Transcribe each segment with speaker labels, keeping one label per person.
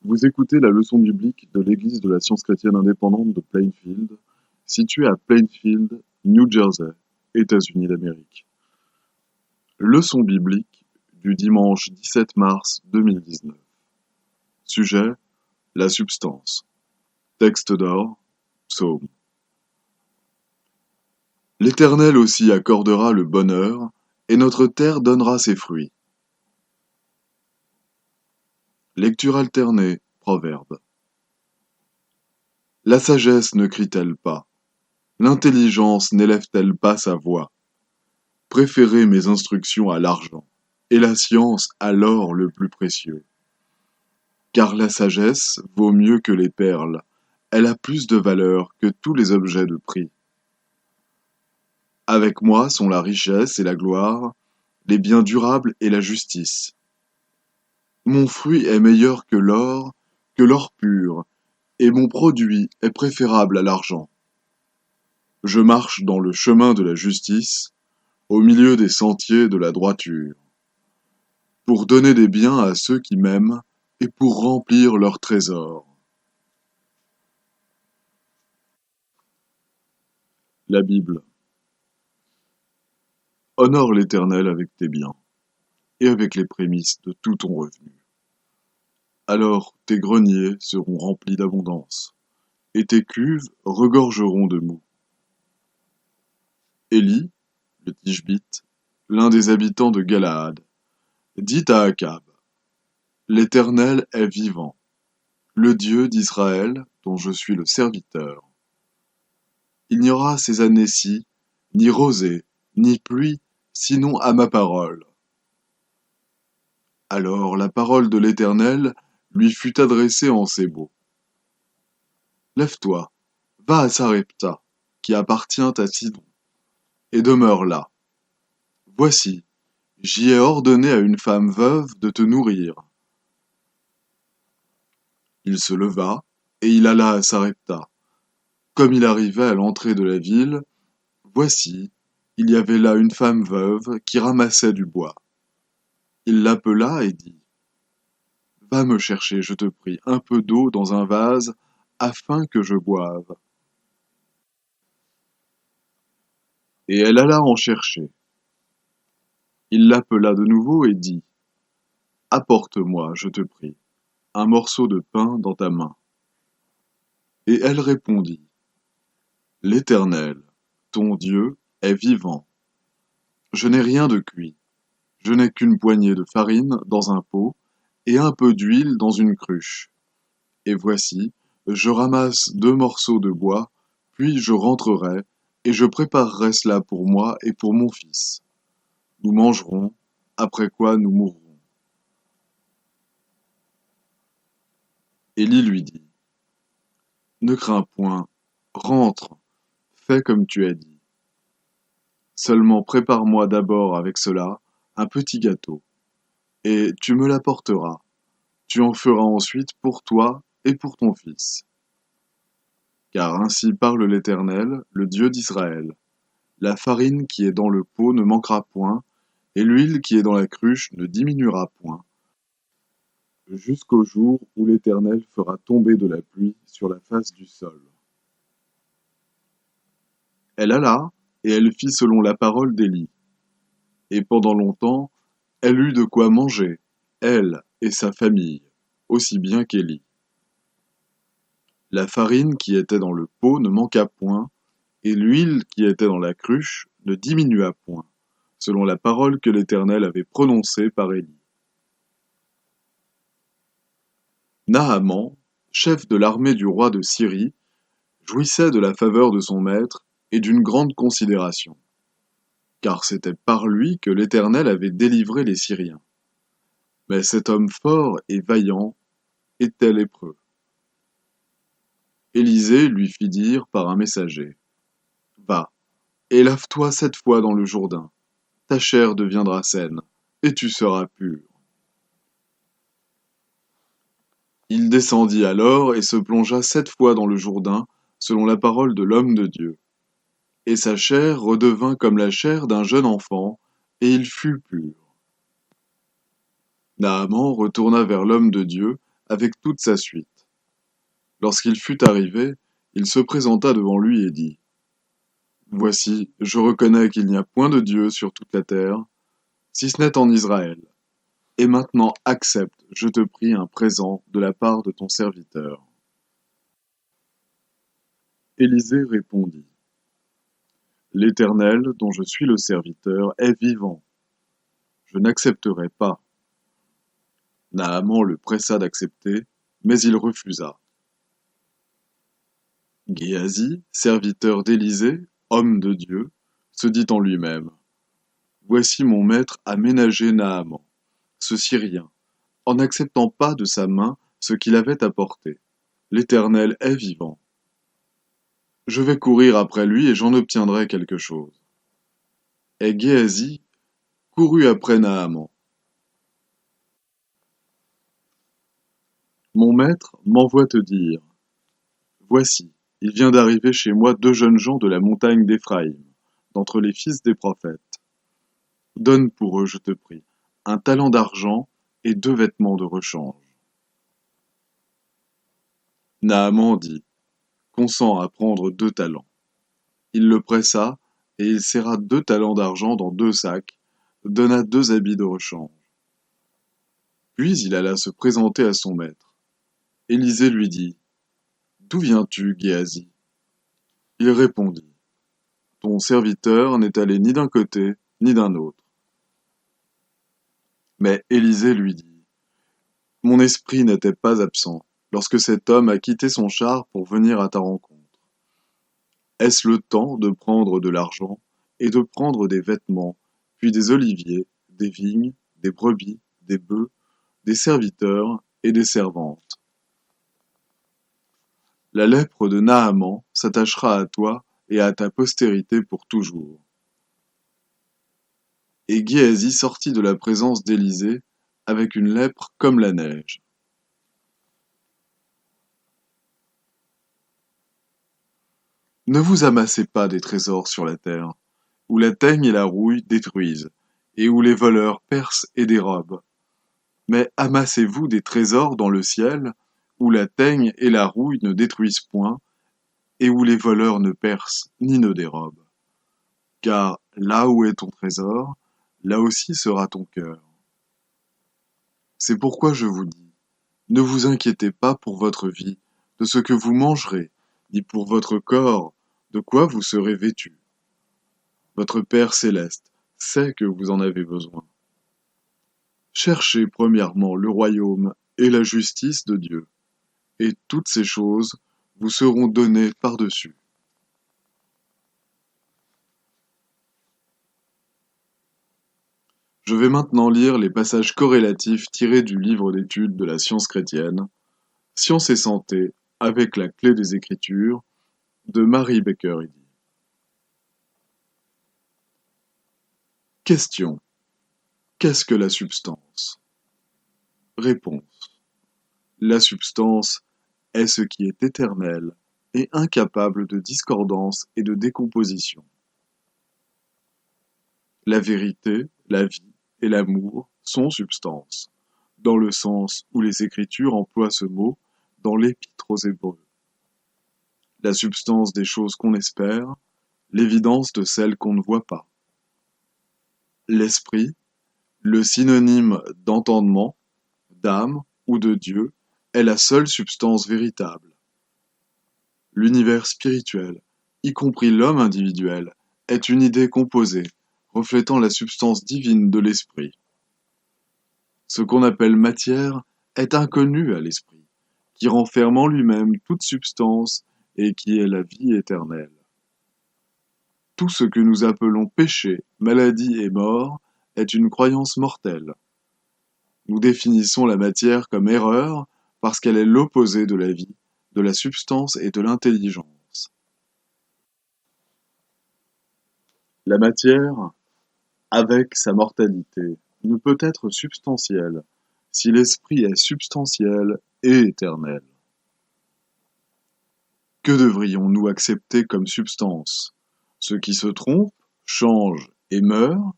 Speaker 1: Vous écoutez la leçon biblique de l'Église de la Science chrétienne indépendante de Plainfield, située à Plainfield, New Jersey, États-Unis d'Amérique. Leçon biblique du dimanche 17 mars 2019. Sujet: la substance. Texte d'or, psaume. L'Éternel aussi accordera le bonheur, et notre terre donnera ses fruits. Lecture alternée, Proverbe. La sagesse ne crie-t-elle pas? L'intelligence n'élève-t-elle pas sa voix? Préférez mes instructions à l'argent, et la science à l'or le plus précieux. Car la sagesse vaut mieux que les perles, elle a plus de valeur que tous les objets de prix. Avec moi sont la richesse et la gloire, les biens durables et la justice. Mon fruit est meilleur que l'or pur, et mon produit est préférable à l'argent. Je marche dans le chemin de la justice, au milieu des sentiers de la droiture, pour donner des biens à ceux qui m'aiment et pour remplir leurs trésors. La Bible. Honore l'Éternel avec tes biens et avec les prémices de tout ton revenu. Alors tes greniers seront remplis d'abondance et tes cuves regorgeront de mou. Élie, le Tishbite, l'un des habitants de Galaad, dit à Akab: L'Éternel est vivant, le Dieu d'Israël dont je suis le serviteur. Il n'y aura ces années-ci ni rosée, ni pluie, sinon à ma parole. Alors la parole de l'Éternel lui fut adressée en ces mots. Lève-toi, va à Sarepta, qui appartient à Sidon, et demeure là. Voici, j'y ai ordonné à une femme veuve de te nourrir. Il se leva, et il alla à Sarepta. Comme il arrivait à l'entrée de la ville, voici, il y avait là une femme veuve qui ramassait du bois. Il l'appela et dit: Va me chercher, je te prie, un peu d'eau dans un vase, afin que je boive. Et elle alla en chercher. Il l'appela de nouveau et dit: Apporte-moi, je te prie, un morceau de pain dans ta main. Et elle répondit: L'Éternel, ton Dieu, est vivant. Je n'ai rien de cuit. Je n'ai qu'une poignée de farine dans un pot et un peu d'huile dans une cruche. Et voici, je ramasse 2 morceaux de bois, puis je rentrerai, et je préparerai cela pour moi et pour mon fils. Nous mangerons, après quoi nous mourrons. Élie lui dit: Ne crains point, rentre, fais comme tu as dit. Seulement prépare-moi d'abord avec cela un petit gâteau, et tu me l'apporteras. Tu en feras ensuite pour toi et pour ton fils. Car ainsi parle l'Éternel, le Dieu d'Israël. La farine qui est dans le pot ne manquera point, et l'huile qui est dans la cruche ne diminuera point, jusqu'au jour où l'Éternel fera tomber de la pluie sur la face du sol. Elle alla, et elle fit selon la parole d'Élie. Et pendant longtemps, elle eut de quoi manger, elle et sa famille, aussi bien qu'Élie. La farine qui était dans le pot ne manqua point, et l'huile qui était dans la cruche ne diminua point, selon la parole que l'Éternel avait prononcée par Élie. Naaman, chef de l'armée du roi de Syrie, jouissait de la faveur de son maître et d'une grande considération, car c'était par lui que l'Éternel avait délivré les Syriens. Mais cet homme fort et vaillant était lépreux. Élisée lui fit dire par un messager: Va, et lave-toi 7 fois dans le Jourdain. Ta chair deviendra saine, et tu seras pur. Il descendit alors et se plongea 7 fois dans le Jourdain, selon la parole de l'homme de Dieu. Et sa chair redevint comme la chair d'un jeune enfant, et il fut pur. Naaman retourna vers l'homme de Dieu, avec toute sa suite. Lorsqu'il fut arrivé, il se présenta devant lui et dit : « Voici, je reconnais qu'il n'y a point de Dieu sur toute la terre, si ce n'est en Israël. Et maintenant accepte, je te prie, un présent de la part de ton serviteur. » Élisée répondit : « L'Éternel, dont je suis le serviteur, est vivant. Je n'accepterai pas. » Naaman le pressa d'accepter, mais il refusa. Géasi, serviteur d'Élisée, homme de Dieu, se dit en lui-même : « Voici mon maître a ménagé Naaman, ce Syrien, en n'acceptant pas de sa main ce qu'il avait apporté. L'Éternel est vivant. Je vais courir après lui et j'en obtiendrai quelque chose. » Et Géasi courut après Naaman. « Mon maître m'envoie te dire : voici, il vient d'arriver chez moi 2 jeunes gens de la montagne d'Éphraïm, d'entre les fils des prophètes. Donne pour eux, je te prie, un talent d'argent et 2 vêtements de rechange. » Naaman dit : « Consens à prendre 2 talents. » Il le pressa, et il serra 2 talents d'argent dans 2 sacs, donna 2 habits de rechange. Puis il alla se présenter à son maître. Élisée lui dit : « D'où viens-tu, Géasi ? » Il répondit : « Ton serviteur n'est allé ni d'un côté ni d'un autre. » Mais Élisée lui dit : « Mon esprit n'était pas absent lorsque cet homme a quitté son char pour venir à ta rencontre. Est-ce le temps de prendre de l'argent et de prendre des vêtements, puis des oliviers, des vignes, des brebis, des bœufs, des serviteurs et des servantes ? La lèpre de Naaman s'attachera à toi et à ta postérité pour toujours. » Et Géasi sortit de la présence d'Élisée avec une lèpre comme la neige. Ne vous amassez pas des trésors sur la terre, où la teigne et la rouille détruisent, et où les voleurs percent et dérobent. Mais amassez-vous des trésors dans le ciel, où la teigne et la rouille ne détruisent point, et où les voleurs ne percent ni ne dérobent. Car là où est ton trésor, là aussi sera ton cœur. C'est pourquoi je vous dis, ne vous inquiétez pas pour votre vie, de ce que vous mangerez, ni pour votre corps, de quoi vous serez vêtus. Votre Père céleste sait que vous en avez besoin. Cherchez premièrement le royaume et la justice de Dieu, et toutes ces choses vous seront données par-dessus. Je vais maintenant lire les passages corrélatifs tirés du livre d'études de la science chrétienne, Science et santé, avec la clé des Écritures, de Mary Baker Eddy. Question. Qu'est-ce que la substance ? Réponse. La substance est ce qui est éternel et incapable de discordance et de décomposition. La vérité, la vie et l'amour sont substance, dans le sens où les Écritures emploient ce mot dans l'Épître aux Hébreux. La substance des choses qu'on espère, l'évidence de celles qu'on ne voit pas. L'esprit, le synonyme d'entendement, d'âme ou de Dieu, est la seule substance véritable. L'univers spirituel, y compris l'homme individuel, est une idée composée, reflétant la substance divine de l'esprit. Ce qu'on appelle matière est inconnu à l'esprit, qui renferme en lui-même toute substance et qui est la vie éternelle. Tout ce que nous appelons péché, maladie et mort est une croyance mortelle. Nous définissons la matière comme erreur parce qu'elle est l'opposé de la vie, de la substance et de l'intelligence. La matière, avec sa mortalité, ne peut être substantielle si l'esprit est substantiel et éternel. Que devrions-nous accepter comme substance ? Ce qui se trompe, change et meurt,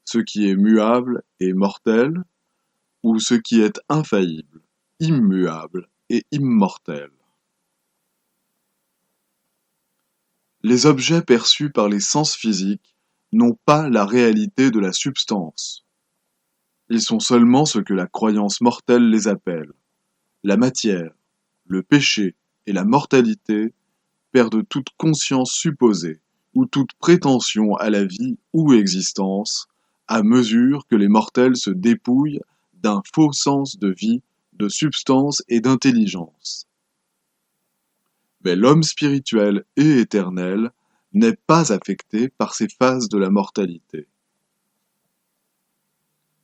Speaker 1: ce qui est muable et mortel, ou ce qui est infaillible, immuable et immortel. Les objets perçus par les sens physiques n'ont pas la réalité de la substance. Ils sont seulement ce que la croyance mortelle les appelle. La matière, le péché et la mortalité perdent toute conscience supposée ou toute prétention à la vie ou existence à mesure que les mortels se dépouillent d'un faux sens de vie, de substance et d'intelligence. Mais l'homme spirituel et éternel n'est pas affecté par ces phases de la mortalité.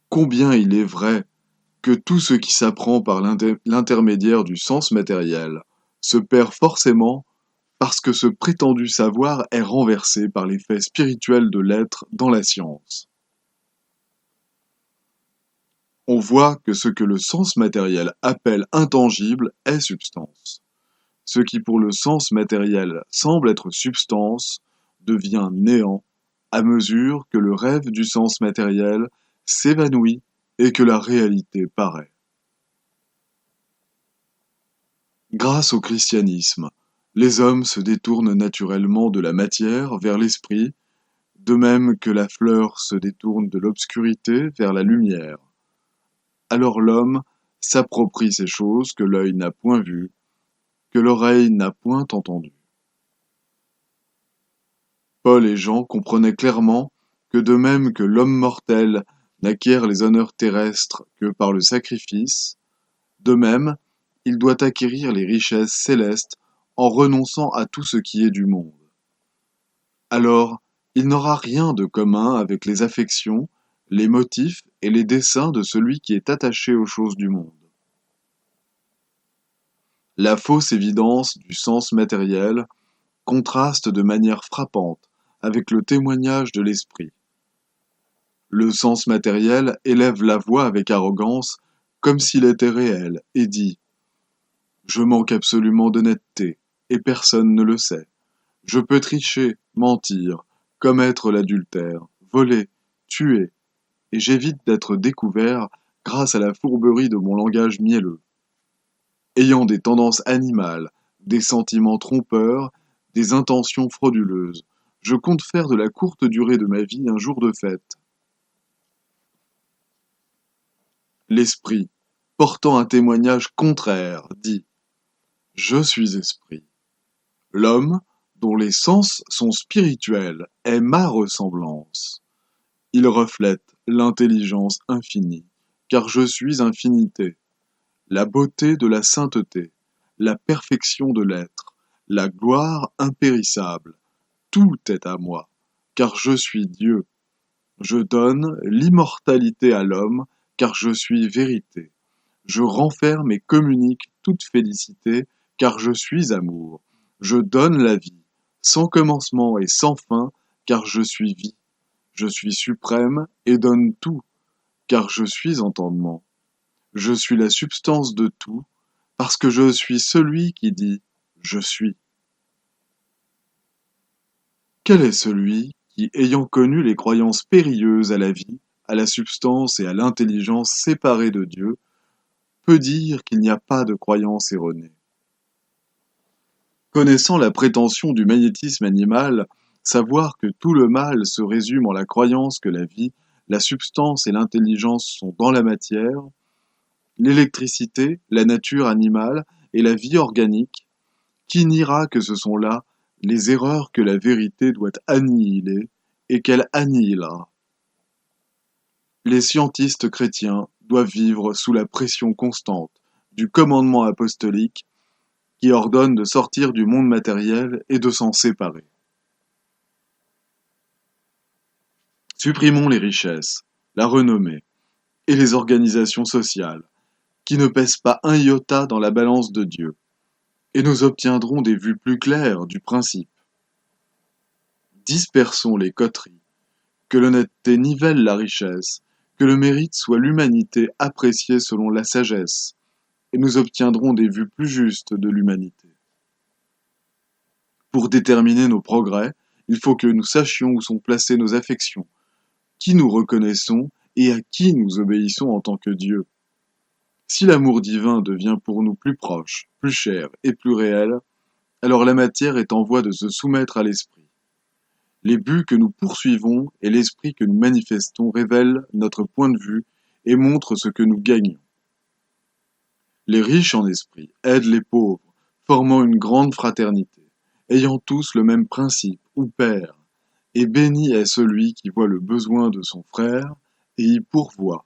Speaker 1: Combien il est vrai que tout ce qui s'apprend par l'intermédiaire du sens matériel se perd forcément parce que ce prétendu savoir est renversé par l'effet spirituel de l'être dans la science. On voit que ce que le sens matériel appelle intangible est substance. Ce qui pour le sens matériel semble être substance devient néant à mesure que le rêve du sens matériel s'évanouit et que la réalité paraît. Grâce au christianisme, les hommes se détournent naturellement de la matière vers l'esprit, de même que la fleur se détourne de l'obscurité vers la lumière. Alors l'homme s'approprie ces choses que l'œil n'a point vues, que l'oreille n'a point entendues. Paul et Jean comprenaient clairement que de même que l'homme mortel n'acquiert les honneurs terrestres que par le sacrifice, de même, il doit acquérir les richesses célestes en renonçant à tout ce qui est du monde. Alors, il n'aura rien de commun avec les affections, les motifs et les desseins de celui qui est attaché aux choses du monde. La fausse évidence du sens matériel contraste de manière frappante avec le témoignage de l'esprit. Le sens matériel élève la voix avec arrogance comme s'il était réel et dit « Je manque absolument d'honnêteté et personne ne le sait. Je peux tricher, mentir, commettre l'adultère, voler, tuer, et j'évite d'être découvert grâce à la fourberie de mon langage mielleux. Ayant des tendances animales, des sentiments trompeurs, des intentions frauduleuses, je compte faire de la courte durée de ma vie un jour de fête. » L'esprit, portant un témoignage contraire, dit « Je suis esprit. » L'homme, dont les sens sont spirituels, est ma ressemblance. Il reflète l'intelligence infinie, car je suis infinité, la beauté de la sainteté, la perfection de l'être, la gloire impérissable. Tout est à moi, car je suis Dieu. Je donne l'immortalité à l'homme, car je suis vérité. Je renferme et communique toute félicité, car je suis amour. Je donne la vie, sans commencement et sans fin, car je suis vie. Je suis suprême et donne tout, car je suis entendement. Je suis la substance de tout, parce que je suis celui qui dit « Je suis ». Quel est celui qui, ayant connu les croyances périlleuses à la vie, à la substance et à l'intelligence séparées de Dieu, peut dire qu'il n'y a pas de croyance erronée? Connaissant la prétention du magnétisme animal, savoir que tout le mal se résume en la croyance que la vie, la substance et l'intelligence sont dans la matière, l'électricité, la nature animale et la vie organique, qui niera que ce sont là les erreurs que la vérité doit annihiler et qu'elle annihilera? Les scientistes chrétiens doivent vivre sous la pression constante du commandement apostolique qui ordonne de sortir du monde matériel et de s'en séparer. Supprimons les richesses, la renommée et les organisations sociales qui ne pèsent pas un iota dans la balance de Dieu, et nous obtiendrons des vues plus claires du principe. Dispersons les coteries, que l'honnêteté nivelle la richesse, que le mérite soit l'humanité appréciée selon la sagesse, et nous obtiendrons des vues plus justes de l'humanité. Pour déterminer nos progrès, il faut que nous sachions où sont placées nos affections, qui nous reconnaissons et à qui nous obéissons en tant que Dieu. Si l'amour divin devient pour nous plus proche, plus cher et plus réel, alors la matière est en voie de se soumettre à l'esprit. Les buts que nous poursuivons et l'esprit que nous manifestons révèlent notre point de vue et montrent ce que nous gagnons. Les riches en esprit aident les pauvres, formant une grande fraternité, ayant tous le même principe ou père, et béni est celui qui voit le besoin de son frère et y pourvoit,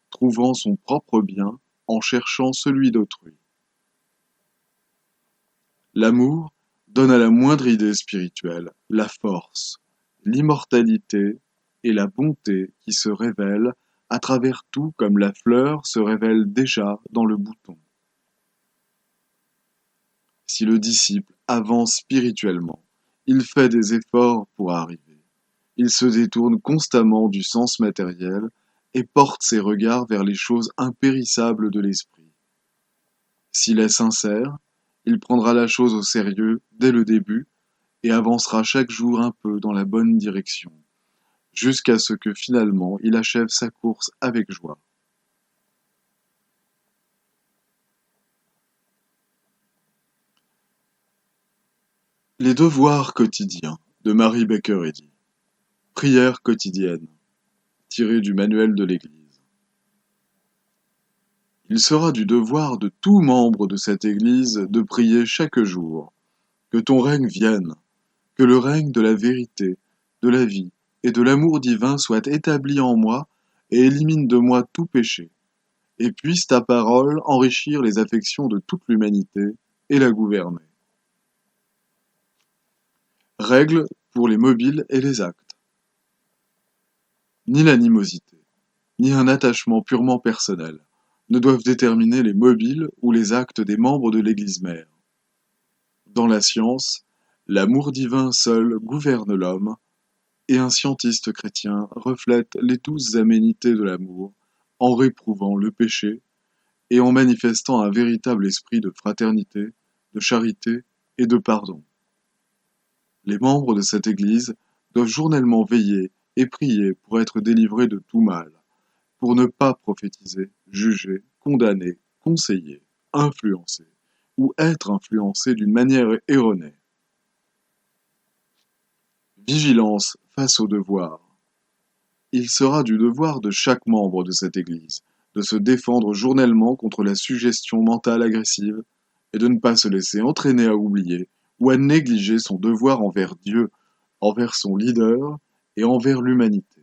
Speaker 1: trouvant son propre bien en cherchant celui d'autrui. L'amour donne à la moindre idée spirituelle la force, l'immortalité et la bonté qui se révèlent à travers tout comme la fleur se révèle déjà dans le bouton. Si le disciple avance spirituellement, il fait des efforts pour arriver. Il se détourne constamment du sens matériel et porte ses regards vers les choses impérissables de l'esprit. S'il est sincère, il prendra la chose au sérieux dès le début et avancera chaque jour un peu dans la bonne direction, jusqu'à ce que finalement il achève sa course avec joie. Les devoirs quotidiens de Mary Baker Eddy. Prière quotidienne, tirée du manuel de l'Église. Il sera du devoir de tout membre de cette Église de prier chaque jour. Que ton règne vienne, que le règne de la vérité, de la vie et de l'amour divin soit établi en moi et élimine de moi tout péché, et puisse ta parole enrichir les affections de toute l'humanité et la gouverner. Règles pour les mobiles et les actes. Ni l'animosité, ni un attachement purement personnel ne doivent déterminer les mobiles ou les actes des membres de l'Église mère. Dans la science, l'amour divin seul gouverne l'homme, et un scientiste chrétien reflète les douces aménités de l'amour en réprouvant le péché et en manifestant un véritable esprit de fraternité, de charité et de pardon. Les membres de cette Église doivent journellement veiller et prier pour être délivrés de tout mal, pour ne pas prophétiser, juger, condamner, conseiller, influencer ou être influencés d'une manière erronée. Vigilance face au devoir. Il sera du devoir de chaque membre de cette Église de se défendre journellement contre la suggestion mentale agressive et de ne pas se laisser entraîner à oublier ou à négliger son devoir envers Dieu, envers son leader et envers l'humanité.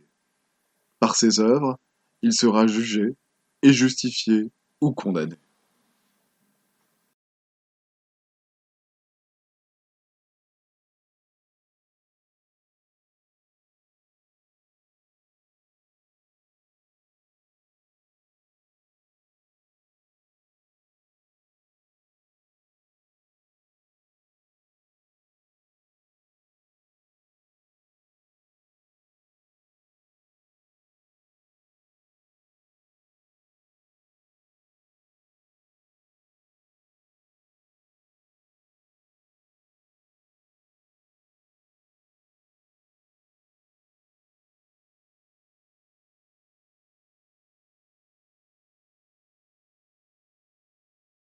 Speaker 1: Par ses œuvres, il sera jugé et justifié ou condamné.